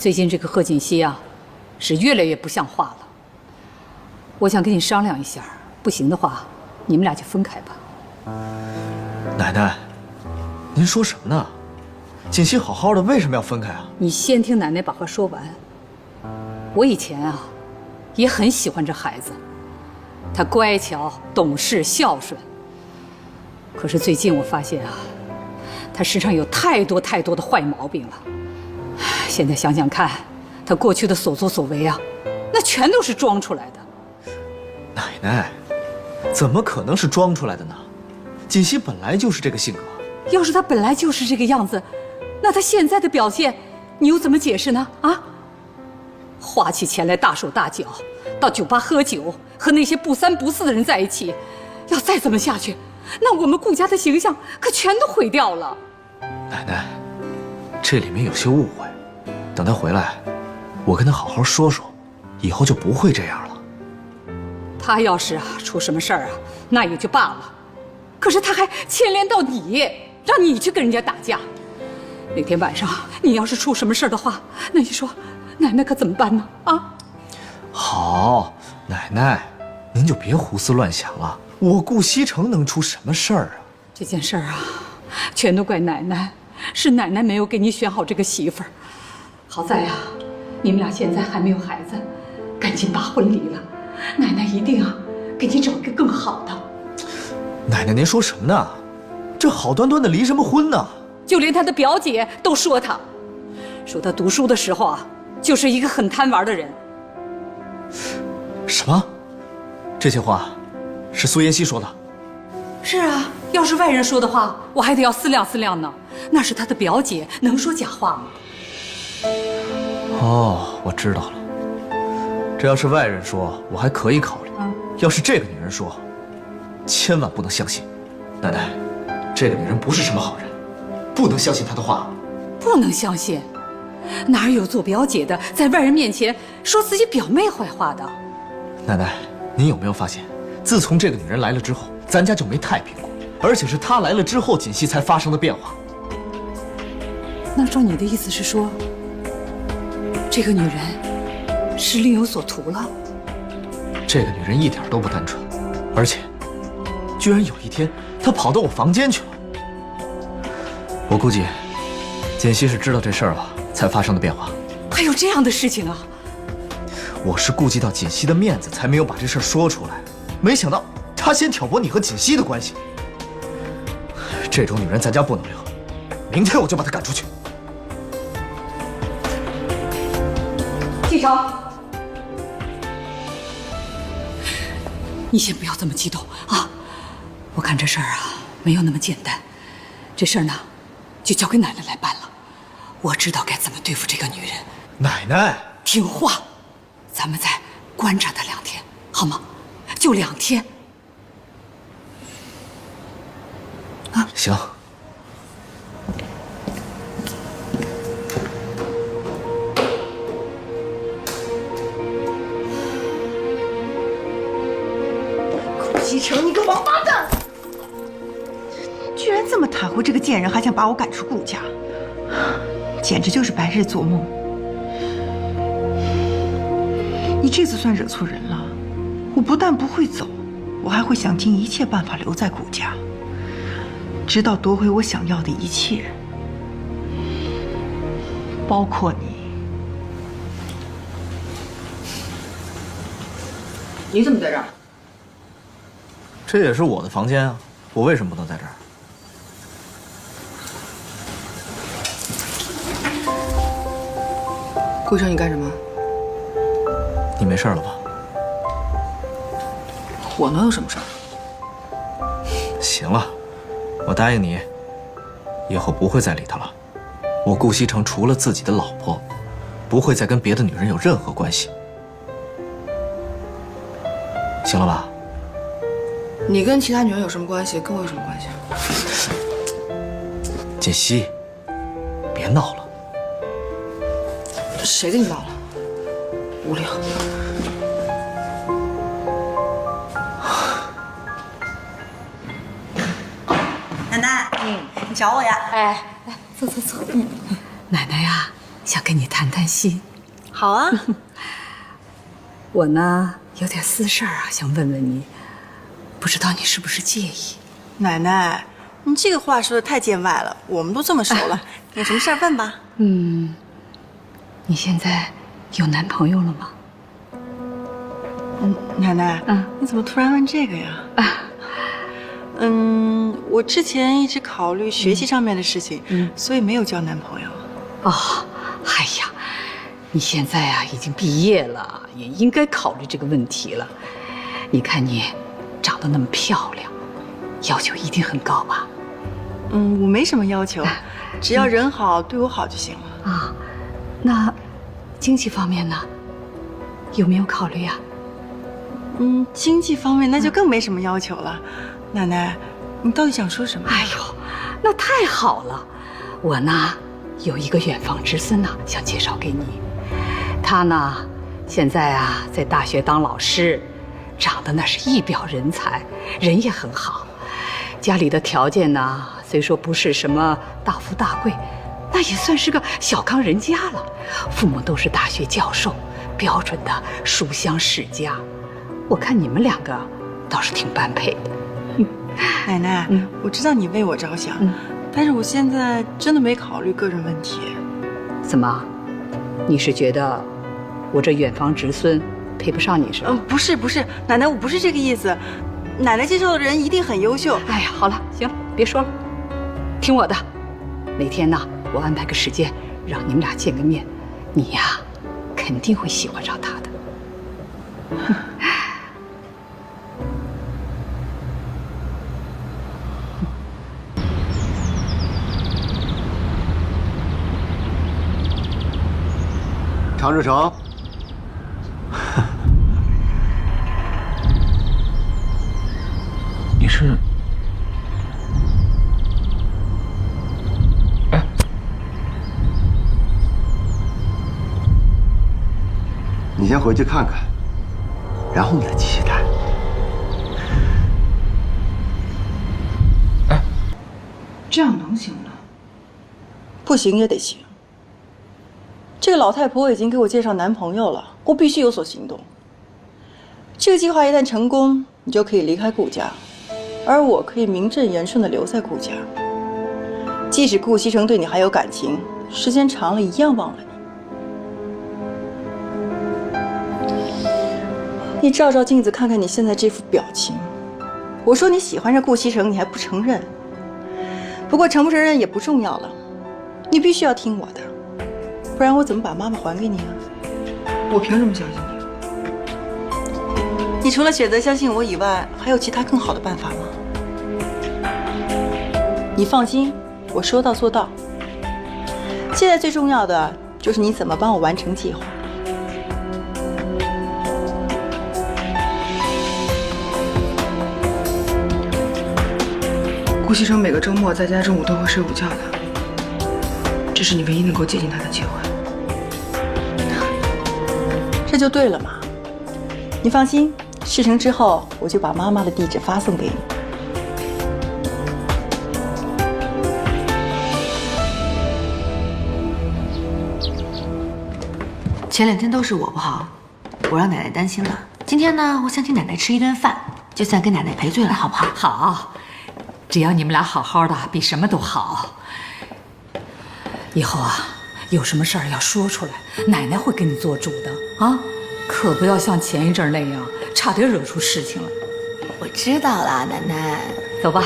最近这个贺锦熙啊，是越来越不像话了。我想跟你商量一下，不行的话，你们俩就分开吧。奶奶，您说什么呢？锦熙好好的，为什么要分开啊？你先听奶奶把话说完。我以前啊，也很喜欢这孩子，他乖巧、懂事、孝顺。可是最近我发现啊，他身上有太多的坏毛病了。现在想想看，他过去的所作所为啊，那全都是装出来的。奶奶，怎么可能是装出来的呢？锦熙本来就是这个性格。要是他本来就是这个样子，那他现在的表现，你又怎么解释呢？啊，花起钱来大手大脚，到酒吧喝酒，和那些不三不四的人在一起，要再这么下去，那我们顾家的形象可全都毁掉了。奶奶，这里面有些误会，等他回来，我跟他好好说说，以后就不会这样了。他要是出什么事儿啊，那也就罢了，可是他还牵连到你，让你去跟人家打架。那天晚上你要是出什么事儿的话，那你说奶奶可怎么办呢？啊！好，奶奶，您就别胡思乱想了。我顾西城能出什么事儿啊？这件事儿啊，全都怪奶奶，是奶奶没有给你选好这个媳妇儿。好在呀，你们俩现在还没有孩子，赶紧把婚离了。奶奶一定啊，给你找一个更好的。奶奶，您说什么呢？这好端端的离什么婚呢？就连他的表姐都说他读书的时候啊，就是一个很贪玩的人。什么？这些话是苏妍希说的？是啊，要是外人说的话，我还得要思量思量呢。那是他的表姐，能说假话吗？哦，我知道了。这要是外人说，我还可以考虑。要是这个女人说，千万不能相信。奶奶，这个女人不是什么好人，不能相信她的话。不能相信？哪有做表姐的在外人面前说自己表妹坏话的？奶奶，您有没有发现，自从这个女人来了之后，咱家就没太平过，而且是她来了之后，锦熙才发生的变化。那照你的意思是说，这个女人是另有所图了？这个女人一点都不单纯，而且居然有一天她跑到我房间去了。我估计锦熙是知道这事儿了才发生的变化。还有这样的事情啊？我是顾及到锦熙的面子才没有把这事儿说出来，没想到她先挑拨你和锦熙的关系。这种女人咱家不能留，明天我就把她赶出去。季成，你先不要这么激动啊！我看这事儿啊没有那么简单，这事儿呢就交给奶奶来办了。我知道该怎么对付这个女人。奶奶，听话，咱们再观察她2天，好吗？就2天。啊，行。西城，你个王八蛋！居然这么袒护这个贱人，还想把我赶出顾家，简直就是白日做梦。你这次算惹错人了，我不但不会走，我还会想尽一切办法留在顾家，直到夺回我想要的一切，包括你。你怎么在这儿？这也是我的房间啊，我为什么不能在这儿？顾城，你干什么？你没事了吧？我能有什么事儿？行了，我答应你，以后不会再理他了。我顾西城除了自己的老婆，不会再跟别的女人有任何关系。行了吧？你跟其他女人有什么关系？跟我有什么关系？锦熙，别闹了。谁跟你闹了？无聊。奶奶，你找我呀？哎，来坐。奶奶呀，想跟你谈谈心。好啊。我呢有点私事儿啊，想问问你，不知道你是不是介意？奶奶，你这个话说的太见外了，我们都这么熟了，有什么事儿问吧。你现在有男朋友了吗？奶奶，你怎么突然问这个呀？我之前一直考虑学习上面的事情，所以没有交男朋友。哦，哎呀，你现在啊已经毕业了，也应该考虑这个问题了。你看你长得那么漂亮，要求一定很高吧？我没什么要求，只要人好，对我好就行了。啊，那经济方面呢，有没有考虑啊？经济方面那就更没什么要求了。奶奶，你到底想说什么？哎呦，那太好了！我呢有一个远房侄孙呢，想介绍给你。他呢现在啊在大学当老师，长得那是一表人才，人也很好。家里的条件呢虽说不是什么大富大贵，那也算是个小康人家了。父母都是大学教授，标准的书香世家。我看你们两个倒是挺般配的。奶奶，我知道你为我着想，但是我现在真的没考虑个人问题。怎么？你是觉得我这远房侄孙配不上你是吧？不是，奶奶，我不是这个意思。奶奶介绍的人一定很优秀。哎呀，好了，行了，别说了，听我的。哪天呢，我安排个时间，让你们俩见个面，你呀，肯定会喜欢上他的。常志成，你是？哎，你先回去看看，然后你再继续谈。哎，这样能行吗？不行也得行。这个老太婆已经给我介绍男朋友了，我必须有所行动。这个计划一旦成功，你就可以离开顾家，而我可以名正言顺地留在顾家。即使顾西城对你还有感情，时间长了一样忘了你。你照照镜子看看你现在这副表情，我说你喜欢上顾西城，你还不承认。不过承不承认也不重要了，你必须要听我的。不然我怎么把妈妈还给你啊？我凭什么相信你？你除了选择相信我以外，还有其他更好的办法吗？你放心，我说到做到。现在最重要的就是你怎么帮我完成计划。顾西城每个周末在家中午都会睡午觉的，这是你唯一能够接近他的机会。这就对了嘛。你放心，事成之后我就把妈妈的地址发送给你。前2天都是我不好，我让奶奶担心了。今天呢，我想请奶奶吃一顿饭，就算跟奶奶赔罪了，好不好？好，只要你们俩好好的，比什么都好。以后啊，有什么事儿要说出来，奶奶会给你做主的啊，可不要像前一阵那样，差点惹出事情来。我知道了，奶奶。走吧。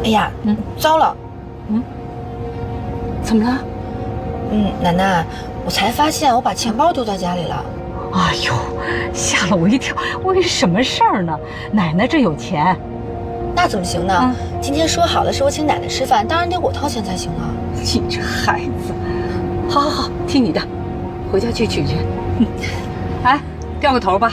哎呀，糟了，怎么了？奶奶，我才发现我把钱包丢在家里了。哎呦，吓了我一跳！我以为什么事儿呢？奶奶这有钱。那怎么行呢？今天说好的是我请奶奶吃饭，当然得我掏钱才行啊。你这孩子，好好好，听你的，回家去取去。哎，掉个头吧。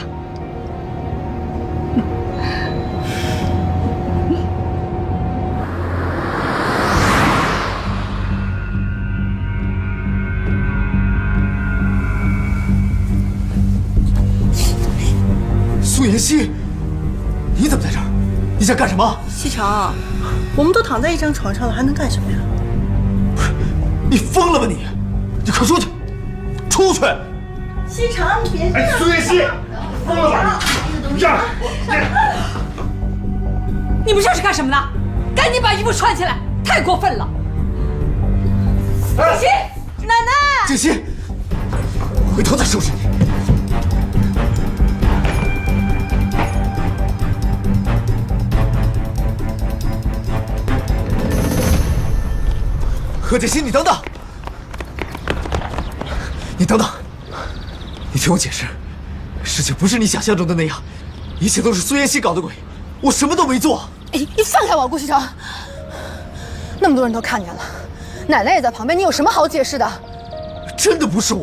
苏妍希，你怎么在这儿？你想干什么？西城，我们都躺在一张床上了，还能干什么呀？不是，你疯了吧你？你快出去！出去！西城，你别这样！苏妍希，疯了吧你？让！你们这是干什么呢？赶紧把衣服穿起来，太过分了！静熙，奶奶，静熙，回头再收拾你。何建新，你等等！你等等！你听我解释，事情不是你想象中的那样，一切都是苏妍希搞的鬼，我什么都没做。哎，你放开我，顾西城！那么多人都看见了，奶奶也在旁边，你有什么好解释的？真的不是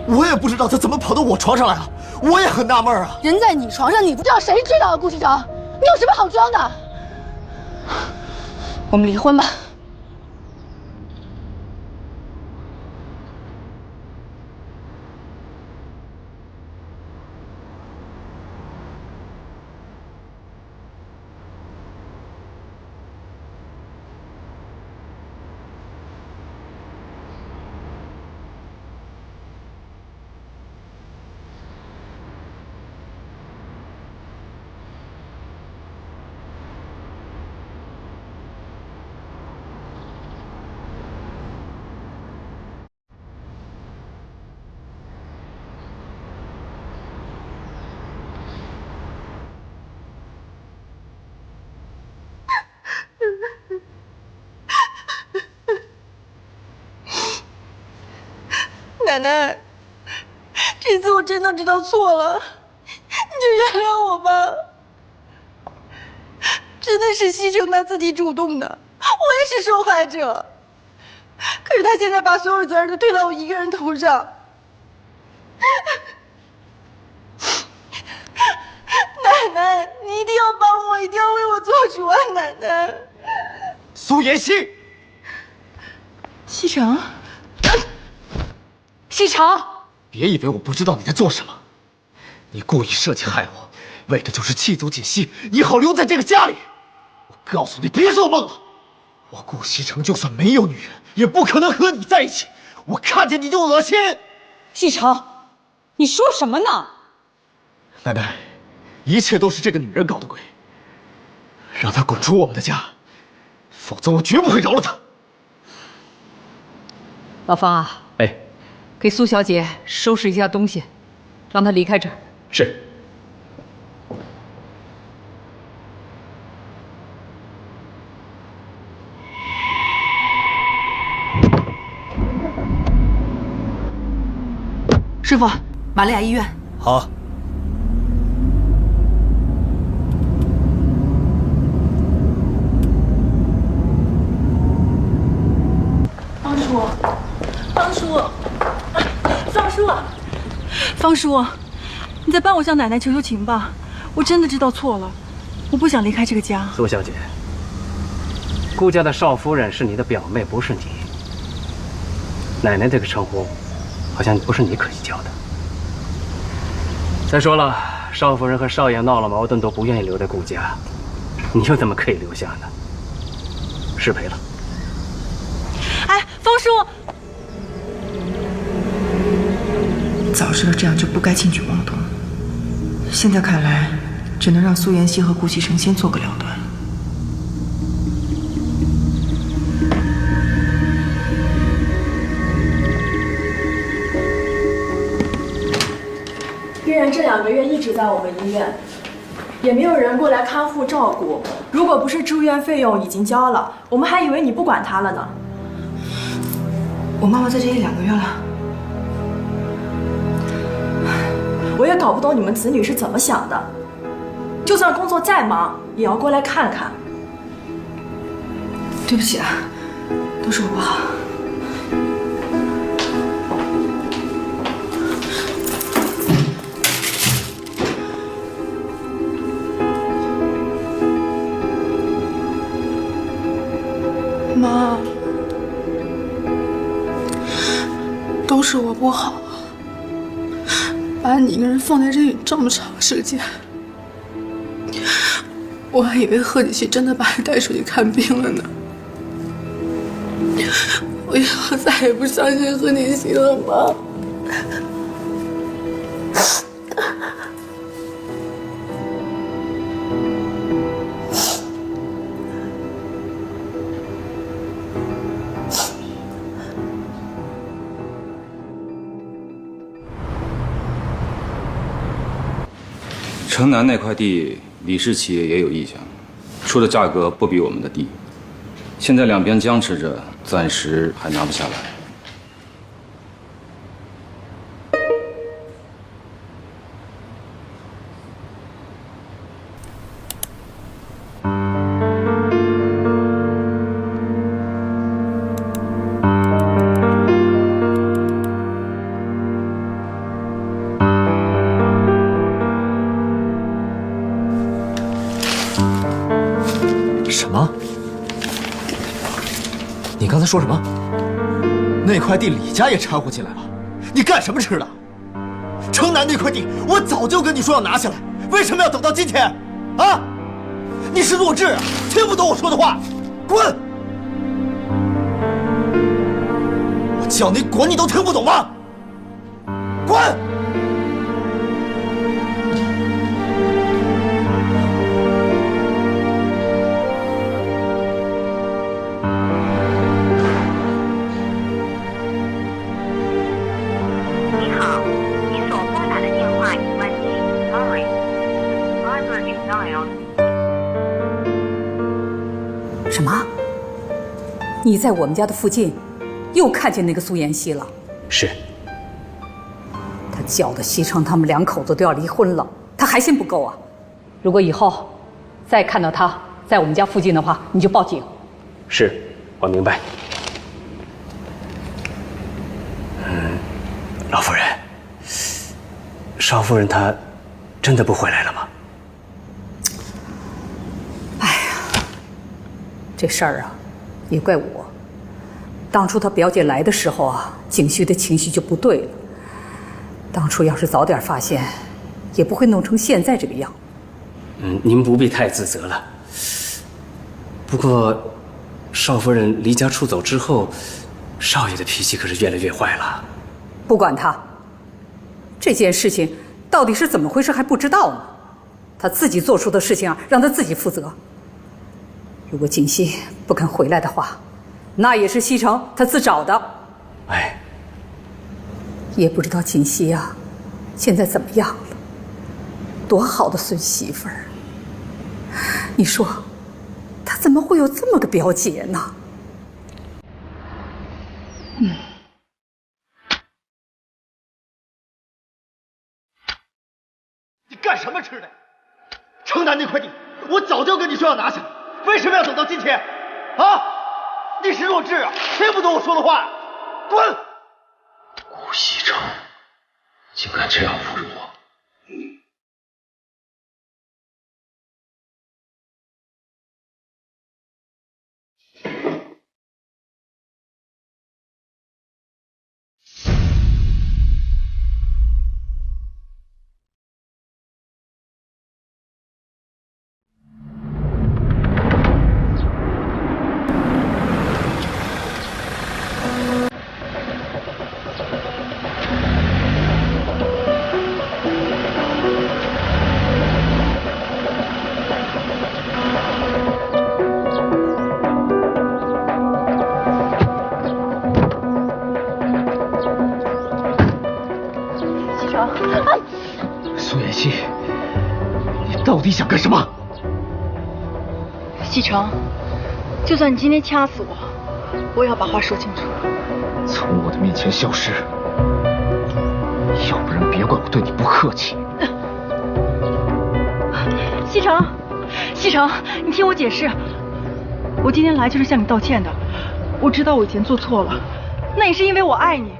我也不知道他怎么跑到我床上来了，我也很纳闷啊。人在你床上，你不知道谁知道啊？顾西城，你有什么好装的？我们离婚吧。奶奶，这次我真的知道错了，你就原谅我吧。真的是西城他自己主动的，我也是受害者。可是他现在把所有责任都推到我一个人头上。奶奶，你一定要帮我，一定要为我做主啊！奶奶，苏妍希，西城。西城，别以为我不知道你在做什么，你故意设计害我，为的就是气走锦溪，你好留在这个家里。我告诉你，别做梦了！我顾西城就算没有女人，也不可能和你在一起。我看见你就恶心。西城，你说什么呢？奶奶，一切都是这个女人搞的鬼，让她滚出我们的家，否则我绝不会饶了她。老方啊，哎，给苏小姐收拾一下东西，让她离开这儿。是。师傅，玛利亚医院。好。方叔，方叔，方叔，方叔，你再帮我向奶奶求求情吧！我真的知道错了，我不想离开这个家。苏小姐，顾家的少夫人是你的表妹，不是你。奶奶这个称呼，好像不是你可以叫的。再说了，少夫人和少爷闹了矛盾，都不愿意留在顾家，你又怎么可以留下呢？失陪了。哎，方叔，早知道这样就不该轻举妄动。现在看来，只能让苏妍希和顾西城先做个了断。病人这2个月一直在我们医院，也没有人过来看护照顾。如果不是住院费用已经交了，我们还以为你不管他了呢。我妈妈在这里2个月了。我也搞不懂你们子女是怎么想的，就算工作再忙，也要过来看看。对不起啊，都是我不好。妈，都是我不好，把你一个人放在这里这么长时间，我还以为贺锦熙真的把你带出去看病了呢。我以后再也不相信贺锦熙了，妈。城南那块地，李氏企业也有意向，出的价格不比我们的低。现在两边僵持着，暂时还拿不下来。什么？你刚才说什么？那块地李家也掺和进来了？你干什么吃的？城南那块地，我早就跟你说要拿下来，为什么要等到今天？啊？你是弱智啊？听不懂我说的话？滚！我叫你滚，你都听不懂吗？滚！什么？你在我们家的附近又看见那个苏妍希了？是。他搅得西城他们2口子都要离婚了，他还嫌不够啊！如果以后再看到他在我们家附近的话，你就报警。是，我明白。老夫人，少夫人她真的不回来了吗？这事儿啊，也怪我。当初他表姐来的时候啊，景旭的情绪就不对了。当初要是早点发现，也不会弄成现在这个样。您不必太自责了。不过，少夫人离家出走之后，少爷的脾气可是越来越坏了。不管他，这件事情到底是怎么回事还不知道呢。他自己做出的事情啊，让他自己负责。如果锦溪不肯回来的话，那也是西城他自找的。哎，也不知道锦溪啊，现在怎么样了？多好的孙媳妇儿！你说，他怎么会有这么个表姐呢？你干什么吃的？城南那块地，我早就跟你说要拿下来。为什么要等到今天？啊！你是弱智啊，听不懂我说的话，滚！顾西城竟敢这样侮辱我！到底想干什么？西城，就算你今天掐死我，我也要把话说清楚。从我的面前消失，要不然别怪我对你不客气。西城，西城，你听我解释，我今天来就是向你道歉的。我知道我以前做错了，那也是因为我爱你。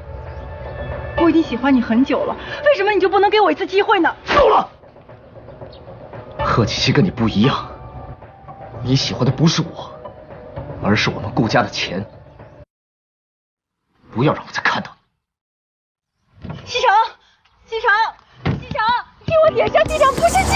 我已经喜欢你很久了，为什么你就不能给我一次机会呢？够了！贺琪琪跟你不一样，你喜欢的不是我，而是我们顾家的钱。不要让我再看到你。西城，西城，西城，你听我解释，西城不是。